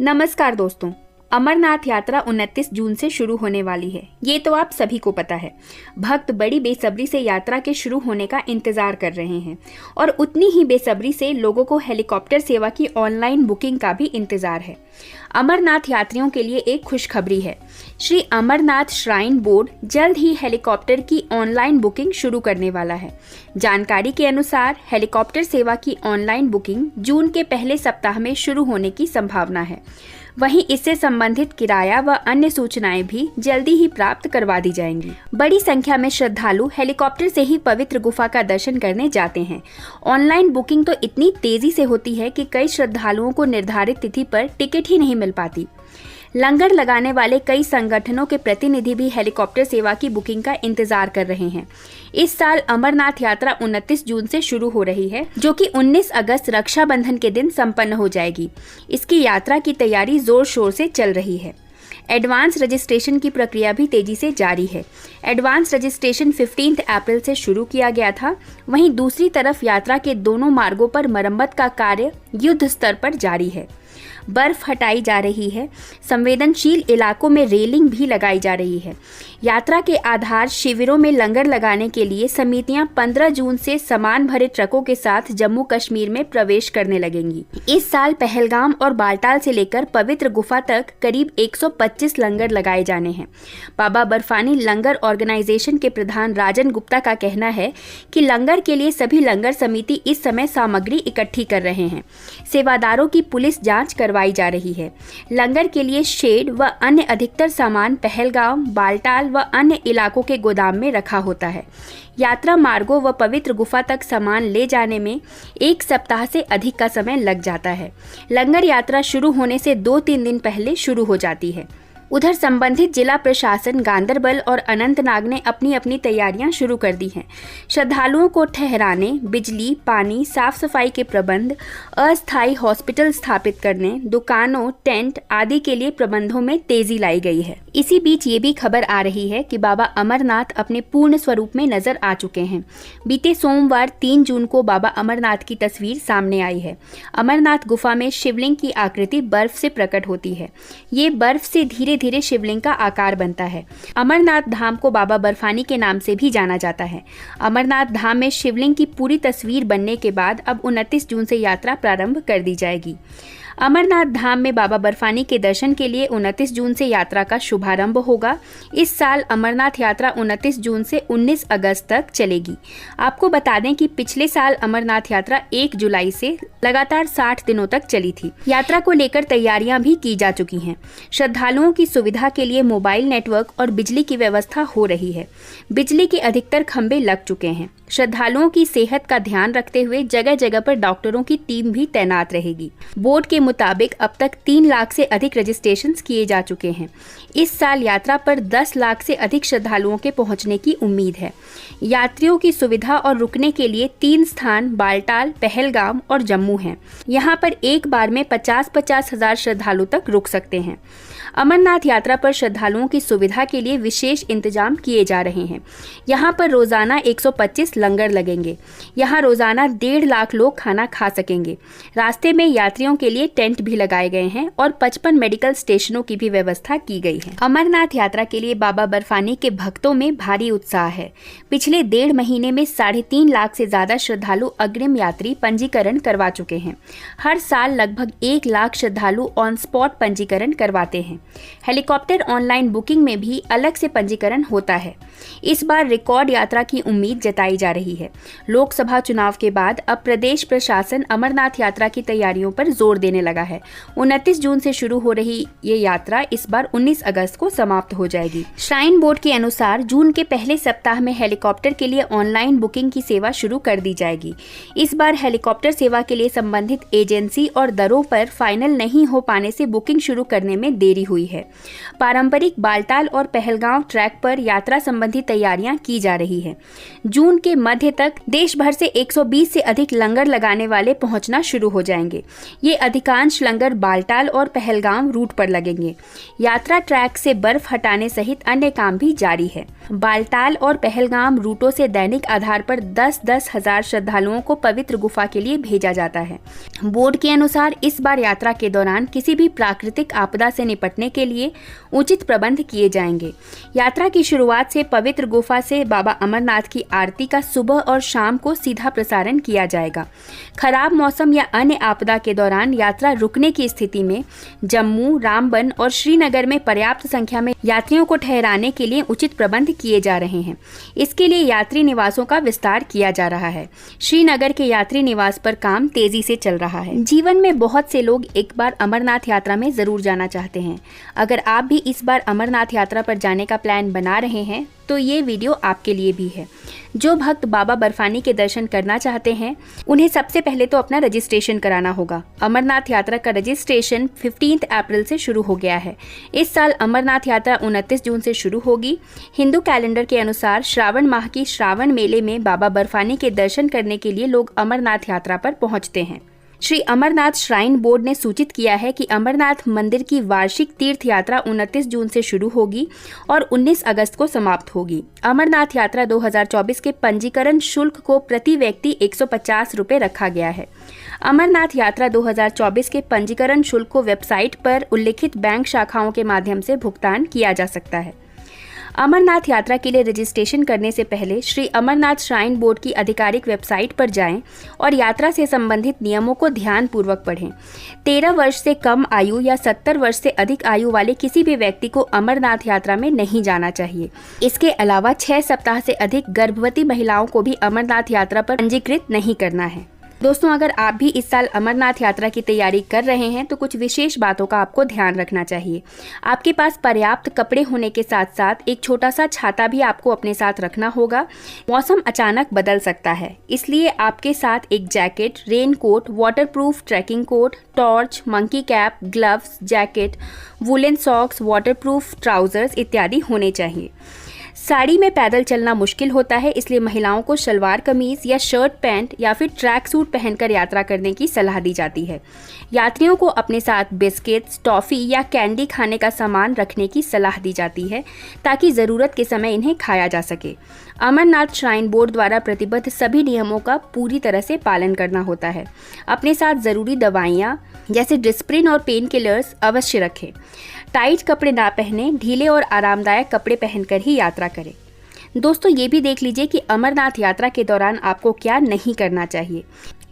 नमस्कार दोस्तों, अमरनाथ यात्रा 29 जून से शुरू होने वाली है। ये तो आप सभी को पता है। भक्त बड़ी बेसब्री से यात्रा के शुरू होने का इंतजार कर रहे हैं और उतनी ही बेसब्री से लोगों को हेलीकॉप्टर सेवा की ऑनलाइन बुकिंग का भी इंतजार है। अमरनाथ यात्रियों के लिए एक खुशखबरी है। श्री अमरनाथ श्राइन बोर्ड जल्द ही हेलीकॉप्टर की ऑनलाइन बुकिंग शुरू करने वाला है। जानकारी के अनुसार हेलीकॉप्टर सेवा की ऑनलाइन बुकिंग जून के पहले सप्ताह में शुरू होने की संभावना है। वहीं इससे संबंधित किराया व अन्य सूचनाएं भी जल्दी ही प्राप्त करवा दी जाएंगी। बड़ी संख्या में श्रद्धालु हेलीकॉप्टर से ही पवित्र गुफा का दर्शन करने जाते हैं। ऑनलाइन बुकिंग तो इतनी तेजी से होती है कि कई श्रद्धालुओं को निर्धारित तिथि पर टिकट ही नहीं मिल पाती। लंगर लगाने वाले कई संगठनों के प्रतिनिधि भी हेलीकॉप्टर सेवा की बुकिंग का इंतजार कर रहे हैं। इस साल अमरनाथ यात्रा 29 जून से शुरू हो रही है, जो कि 19 अगस्त रक्षाबंधन के दिन संपन्न हो जाएगी। इसकी यात्रा की तैयारी जोर शोर से चल रही है। एडवांस रजिस्ट्रेशन की प्रक्रिया भी तेजी से जारी है। एडवांस रजिस्ट्रेशन 15 अप्रैल से शुरू किया गया था। वहीं दूसरी तरफ यात्रा के दोनों मार्गों पर मरम्मत का कार्य युद्ध स्तर पर जारी है। बर्फ हटाई जा रही है। संवेदनशील इलाकों में रेलिंग भी लगाई जा रही है। यात्रा के आधार शिविरों में लंगर लगाने के लिए समितियां 15 जून से सामान भरे ट्रकों के साथ जम्मू कश्मीर में प्रवेश करने लगेंगी। इस साल पहलगाम और बालटाल से लेकर पवित्र गुफा तक करीब 125 लंगर लगाए जाने हैं। बाबा बर्फानी लंगर ऑर्गेनाइजेशन के प्रधान राजन गुप्ता का कहना है कि लंगर के लिए सभी लंगर समिति इस समय सामग्री इकट्ठी कर रहे हैं। सेवादारों की पुलिस जांच करवाई जा रही है। लंगर के लिए शेड व अन्य अधिकतर सामान पहलगाम, बालटाल व अन्य इलाकों के गोदाम में रखा होता है। यात्रा मार्गों व पवित्र गुफा तक सामान ले जाने में 1 सप्ताह से अधिक का समय लग जाता है। लंगर यात्रा शुरू होने से 2-3 दिन पहले शुरू हो जाती है। उधर संबंधित जिला प्रशासन गांदरबल और अनंतनाग ने अपनी अपनी तैयारियां शुरू कर दी हैं। श्रद्धालुओं को ठहराने, बिजली, पानी, साफ सफाई के प्रबंध, अस्थायी हॉस्पिटल स्थापित करने, दुकानों, टेंट आदि के लिए प्रबंधों में तेजी लाई गई है। इसी बीच ये भी खबर आ रही है कि बाबा अमरनाथ अपने पूर्ण स्वरूप में नजर आ चुके हैं। बीते सोमवार 3 जून को बाबा अमरनाथ की तस्वीर सामने आई है। अमरनाथ गुफा में शिवलिंग की आकृति बर्फ से प्रकट होती है। ये बर्फ से धीरे धीरे शिवलिंग का आकार बनता है। अमरनाथ धाम को बाबा बर्फानी के नाम से भी जाना जाता है। अमरनाथ धाम में शिवलिंग की पूरी तस्वीर बनने के बाद अब 29 जून से यात्रा प्रारंभ कर दी जाएगी। अमरनाथ धाम में बाबा बर्फानी के दर्शन के लिए 29 जून से यात्रा का शुभारंभ होगा। इस साल अमरनाथ यात्रा 29 जून से 19 अगस्त तक चलेगी। आपको बता दें कि पिछले साल अमरनाथ यात्रा 1 जुलाई से लगातार 60 दिनों तक चली थी। यात्रा को लेकर तैयारियां भी की जा चुकी हैं। श्रद्धालुओं की सुविधा के लिए मोबाइल नेटवर्क और बिजली की व्यवस्था हो रही है। बिजली के अधिकतर खंभे लग चुके हैं। श्रद्धालुओं की सेहत का ध्यान रखते हुए जगह जगह पर डॉक्टरों की टीम भी तैनात रहेगी। बोर्ड के मुताबिक अब तक 3 लाख से अधिक रजिस्ट्रेशंस किए जा चुके हैं। इस साल यात्रा पर 10 लाख से अधिक श्रद्धालुओं के पहुंचने की उम्मीद है। यात्रियों की सुविधा और रुकने के लिए 3 स्थान बालटाल, पहलगाम और जम्मू हैं। यहाँ पर एक बार में 50-50 हजार श्रद्धालु तक रुक सकते हैं। अमरनाथ यात्रा पर श्रद्धालुओं की सुविधा के लिए विशेष इंतजाम किए जा रहे हैं। यहाँ पर रोजाना 125 लंगर लगेंगे। यहाँ रोजाना 1.5 लाख लोग खाना खा सकेंगे। रास्ते में यात्रियों के लिए टेंट भी लगाए गए हैं और 55 मेडिकल स्टेशनों की भी व्यवस्था की गई है। अमरनाथ यात्रा के लिए बाबा बर्फानी के भक्तों में भारी उत्साह है। पिछले 1.5 महीने में 3.5 लाख से ज्यादा श्रद्धालु अग्रिम यात्री पंजीकरण करवा चुके हैं। हर साल लगभग 1 लाख श्रद्धालु ऑन स्पॉट पंजीकरण करवाते हैं। हेलीकॉप्टर ऑनलाइन बुकिंग में भी अलग से पंजीकरण होता है। इस बार रिकॉर्ड यात्रा की उम्मीद जताई जा रही है। लोकसभा चुनाव के बाद अब प्रदेश प्रशासन अमरनाथ यात्रा की तैयारियों पर जोर देने लगा है। 29 जून से शुरू हो रही ये यात्रा इस बार 19 अगस्त को समाप्त हो जाएगी। श्राइन बोर्ड के अनुसार जून के पहले सप्ताह में हेलीकॉप्टर के लिए ऑनलाइन बुकिंग की सेवा शुरू कर दी जाएगी। इस बार हेलीकॉप्टर सेवा के लिए संबंधित एजेंसी और दरों पर फाइनल नहीं हो पाने से बुकिंग शुरू करने में देरी हुई है। पारंपरिक बालटाल और पहलगाम ट्रैक पर यात्रा संबंधी तैयारियां की जा रही है। जून के मध्य तक देश भर से 120 से अधिक लंगर लगाने वाले पहुंचना शुरू हो जाएंगे। ये अधिकांश लंगर बालटाल और पहलगाम रूट पर लगेंगे। यात्रा ट्रैक से बर्फ हटाने सहित अन्य काम भी जारी है। बालटाल और पहलगाम रूटों से दैनिक आधार पर 10-10 हजार श्रद्धालुओं को पवित्र गुफा के लिए भेजा जाता है। बोर्ड के अनुसार इस बार यात्रा के दौरान किसी भी प्राकृतिक आपदा से निपटने के लिए उचित प्रबंध किए जाएंगे। यात्रा की शुरुआत से पवित्र गुफा से बाबा अमरनाथ की आरती का सुबह और शाम को सीधा प्रसारण किया जाएगा। खराब मौसम या अन्य आपदा के दौरान यात्रा रुकने की स्थिति में जम्मू, रामबन और श्रीनगर में पर्याप्त संख्या में यात्रियों को ठहराने के लिए उचित प्रबंध किए जा रहे हैं। इसके लिए यात्री निवासों का विस्तार किया जा रहा है। श्रीनगर के यात्री निवास पर काम तेजी से चल रहा है। जीवन में बहुत से लोग एक बार अमरनाथ यात्रा में जरूर जाना चाहते हैं। अगर आप भी इस बार अमरनाथ यात्रा पर जाने का प्लान बना रहे हैं तो ये वीडियो आपके लिए भी है। जो भक्त बाबा बर्फानी के दर्शन करना चाहते हैं उन्हें सबसे पहले तो अपना रजिस्ट्रेशन कराना होगा। अमरनाथ यात्रा का रजिस्ट्रेशन 15 अप्रैल से शुरू हो गया है। इस साल अमरनाथ यात्रा 29 जून से शुरू होगी। हिंदू कैलेंडर के अनुसार श्रावण माह की श्रावण मेले में बाबा बर्फानी के दर्शन करने के लिए लोग अमरनाथ यात्रा पर पहुंचते हैं। श्री अमरनाथ श्राइन बोर्ड ने सूचित किया है कि अमरनाथ मंदिर की वार्षिक तीर्थ यात्रा 29 जून से शुरू होगी और 19 अगस्त को समाप्त होगी। अमरनाथ यात्रा 2024 के पंजीकरण शुल्क को प्रति व्यक्ति 150 रुपये रखा गया है। अमरनाथ यात्रा 2024 के पंजीकरण शुल्क को वेबसाइट पर उल्लिखित बैंक शाखाओं के माध्यम से भुगतान किया जा सकता है। अमरनाथ यात्रा के लिए रजिस्ट्रेशन करने से पहले श्री अमरनाथ श्राइन बोर्ड की आधिकारिक वेबसाइट पर जाएं और यात्रा से संबंधित नियमों को ध्यानपूर्वक पढ़ें। 13 वर्ष से कम आयु या 70 वर्ष से अधिक आयु वाले किसी भी व्यक्ति को अमरनाथ यात्रा में नहीं जाना चाहिए। इसके अलावा 6 सप्ताह से अधिक गर्भवती महिलाओं को भी अमरनाथ यात्रा पर पंजीकृत नहीं करना है। दोस्तों, अगर आप भी इस साल अमरनाथ यात्रा की तैयारी कर रहे हैं तो कुछ विशेष बातों का आपको ध्यान रखना चाहिए। आपके पास पर्याप्त कपड़े होने के साथ साथ एक छोटा सा छाता भी आपको अपने साथ रखना होगा। मौसम अचानक बदल सकता है, इसलिए आपके साथ एक jacket, rain coat, waterproof trekking coat, torch, monkey cap, gloves, jacket, woollen socks, waterproof trousers इत्यादि होने चाहिए। साड़ी में पैदल चलना मुश्किल होता है, इसलिए महिलाओं को सलवार कमीज या शर्ट पैंट या फिर ट्रैक सूट पहनकर यात्रा करने की सलाह दी जाती है। यात्रियों को अपने साथ बिस्किट्स, टॉफ़ी या कैंडी खाने का सामान रखने की सलाह दी जाती है ताकि ज़रूरत के समय इन्हें खाया जा सके। अमरनाथ श्राइन बोर्ड द्वारा प्रतिबद्ध सभी नियमों का पूरी तरह से पालन करना होता है। अपने साथ ज़रूरी दवाइयाँ जैसे डिस्प्रिन और पेन किलर्स अवश्य रखें। टाइट कपड़े ना पहने, ढीले और आरामदायक कपड़े पहनकर ही यात्रा करें। दोस्तों, ये भी देख लीजिए कि अमरनाथ यात्रा के दौरान आपको क्या नहीं करना चाहिए।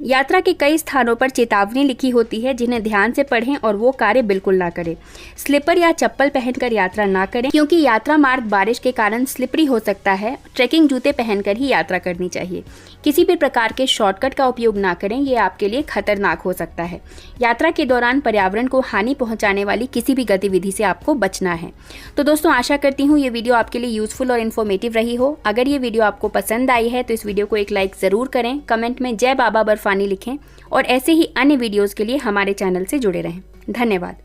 यात्रा के कई स्थानों पर चेतावनी लिखी होती है, जिन्हें ध्यान से पढ़ें और वो कार्य बिल्कुल ना करें। स्लीपर या चप्पल पहनकर यात्रा ना करें, क्योंकि यात्रा मार्ग बारिश के कारण स्लिपरी हो सकता है। ट्रैकिंग जूते पहनकर ही यात्रा करनी चाहिए। किसी भी प्रकार के शॉर्टकट का उपयोग ना करें, ये आपके लिए खतरनाक हो सकता है। यात्रा के दौरान पर्यावरण को हानि पहुंचाने वाली किसी भी गतिविधि से आपको बचना है। तो दोस्तों, आशा करती हूँ ये वीडियो आपके लिए यूजफुल और इन्फॉर्मेटिव रही हो। अगर ये वीडियो आपको पसंद आई है तो इस वीडियो को एक लाइक ज़रूर करें, कमेंट में जय बाबा बर्फानी लिखें और ऐसे ही अन्य वीडियोज़ के लिए हमारे चैनल से जुड़े रहें। धन्यवाद।